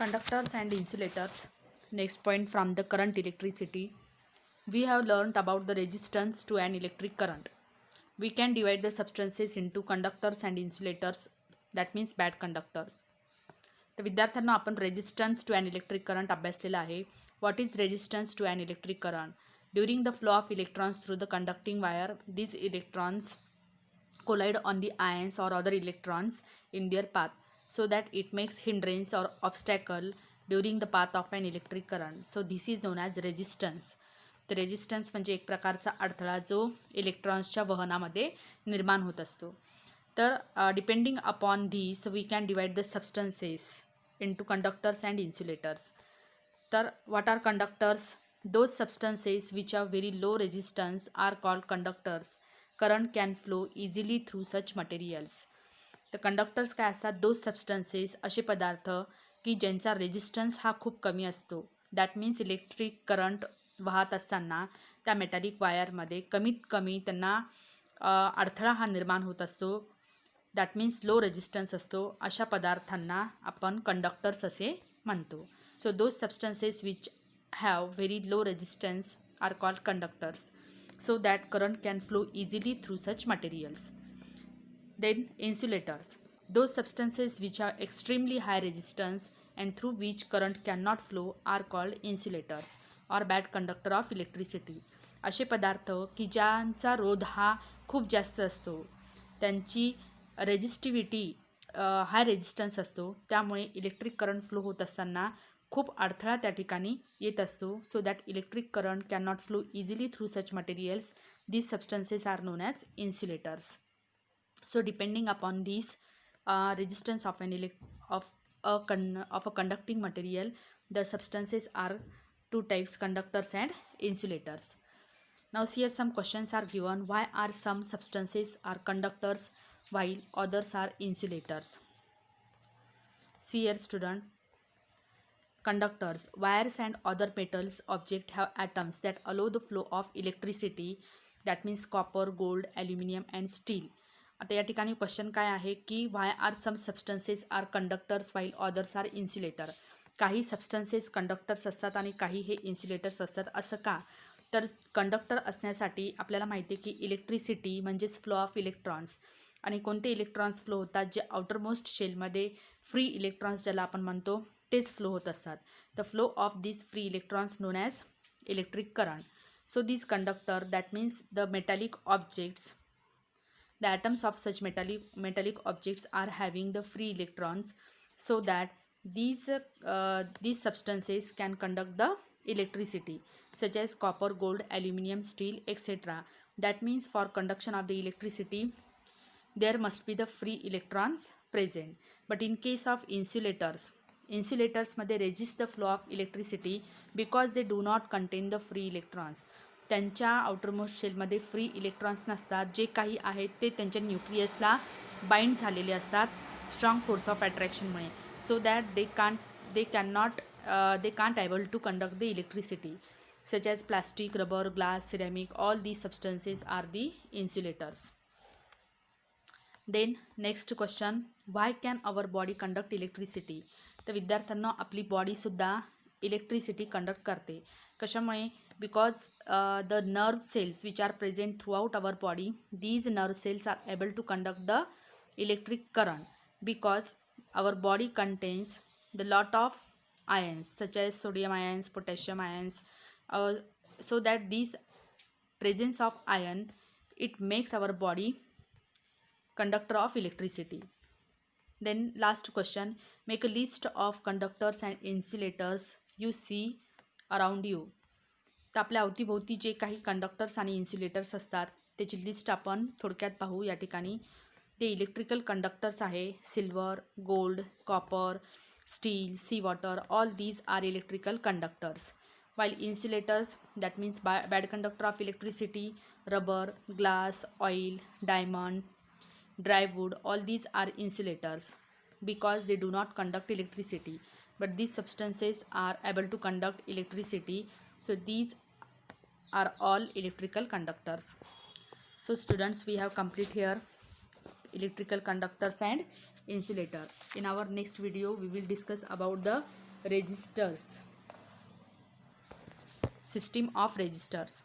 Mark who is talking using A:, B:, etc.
A: Conductors and insulators. Next point from the current electricity. We have learned about the resistance to an electric current. We can divide the substances into conductors and insulators, that means bad conductors. तर विद्यार्थ्यांना आपण resistance to an electric current अभ्यासलेला आहे. What is resistance to an electric current? During the flow of electrons through the conducting wire, these electrons collide on the ions or other electrons in their path, so that it makes hindrance or obstacle during the path of an electric current. So this is known as resistance. तर resistance म्हणजे एक प्रकारचा अडथळा जो इलेक्ट्रॉन्सच्या वहनामध्ये निर्माण होत असतो. तर depending upon this we can divide the substances into conductors and insulators. तर what are conductors? Those substances which are very low resistance are called conductors. Current can flow easily through such materials. तर conductors काय असतात? Those substances, असे पदार्थ की ज्यांचा resistance हा खूप कमी असतो. दॅट मीन्स इलेक्ट्रिक करंट वाहत असताना त्या मेटॅलिक वायरमध्ये कमीत कमी त्यांना अडथळा हा निर्माण होत असतो. दॅट मीन्स लो रेजिस्टन्स असतो. अशा पदार्थांना आपण कंडक्टर्स असे म्हणतो. So those substances which have very low resistance are called conductors, so that current can flow easily through such materials. Then insulators, those substances which have extremely high resistance and through which current cannot flow are called insulators or bad conductor of electricity. असे पदार्थ की ज्यांचा रोध हा खूप जास्त असतो, त्यांची रेजिस्टिव्हिटी हाय रेजिस्टन्स असतो, त्यामुळे इलेक्ट्रिक करंट फ्लो होत असताना खूप अडथळा त्या ठिकाणी येत असतो. So that electric current can not flow easily through such materials. These substances are known as insulators. So depending upon this resistance of a conducting material, the substances are two types, conductors and insulators. Now here some questions are given. Why are some substances are conductors while others are insulators? See here student, conductors, wires and other metals object have atoms that allow the flow of electricity, that means copper, gold, aluminum and steel. आता या ठिकाणी question काय आहे की why are some substances are conductors while others are insulator. काही substances conductors असतात आणि काही हे इन्सुलेटर्स असतात. असं का? तर कंडक्टर असण्यासाठी आपल्याला माहिती आहे की इलेक्ट्रिसिटी म्हणजेच फ्लो ऑफ इलेक्ट्रॉन्स, आणि कोणते इलेक्ट्रॉन्स फ्लो होतात? जे आउटरमोस्ट शेलमध्ये फ्री इलेक्ट्रॉन्स ज्याला आपण म्हणतो तेच फ्लो होत असतात. The flow of this free electrons non as electric current. So this conductor, that means the metallic objects, the atoms of such metallic objects are having the free electrons, so that these substances can conduct the electricity, such as copper, gold, aluminum, steel, etc. That means for conduction of the electricity there must be the free electrons present. But in case of insulators मध्ये resist the flow of electricity because they do not contain the free electrons. त्यांच्या outermost शेलमध्ये free electrons नसतात. जे काही आहेत ते त्यांच्या न्यूक्लियसला bind झालेले असतात स्ट्रॉंग फोर्स ऑफ अट्रॅक्शनमुळे. So that they can't able to conduct the electricity, such as plastic, rubber, glass, ceramic, all these substances are the insulators. Then next question, why can our body conduct electricity? तर विद्यार्थ्यांना आपली बॉडीसुद्धा electricity conduct करते. कशामुळे? Because the nerve cells which are present throughout our body, these nerve cells are able to conduct the electric current because our body contains the lot of ions such as sodium ions, potassium ions, so that this presence of ion, it makes our body conductor of electricity. Then last question, make a list of conductors and insulators you see around you. तर आपल्या अवतीभोवती जे काही conductors आणि insulators असतात त्याची list आपण थोडक्यात पाहू या ठिकाणी. ते इलेक्ट्रिकल कंडक्टर्स आहे silver, gold, copper, steel, sea water, all these are electrical conductors. while insulators, that means bad conductor of electricity, rubber, glass, oil, diamond, dry wood, all these are insulators because they do not conduct electricity, but these substances are able to conduct electricity, so these are all electrical conductors. So students, we have complete here electrical conductors and insulator. In our next video we will discuss about the Resistors. System of resistors.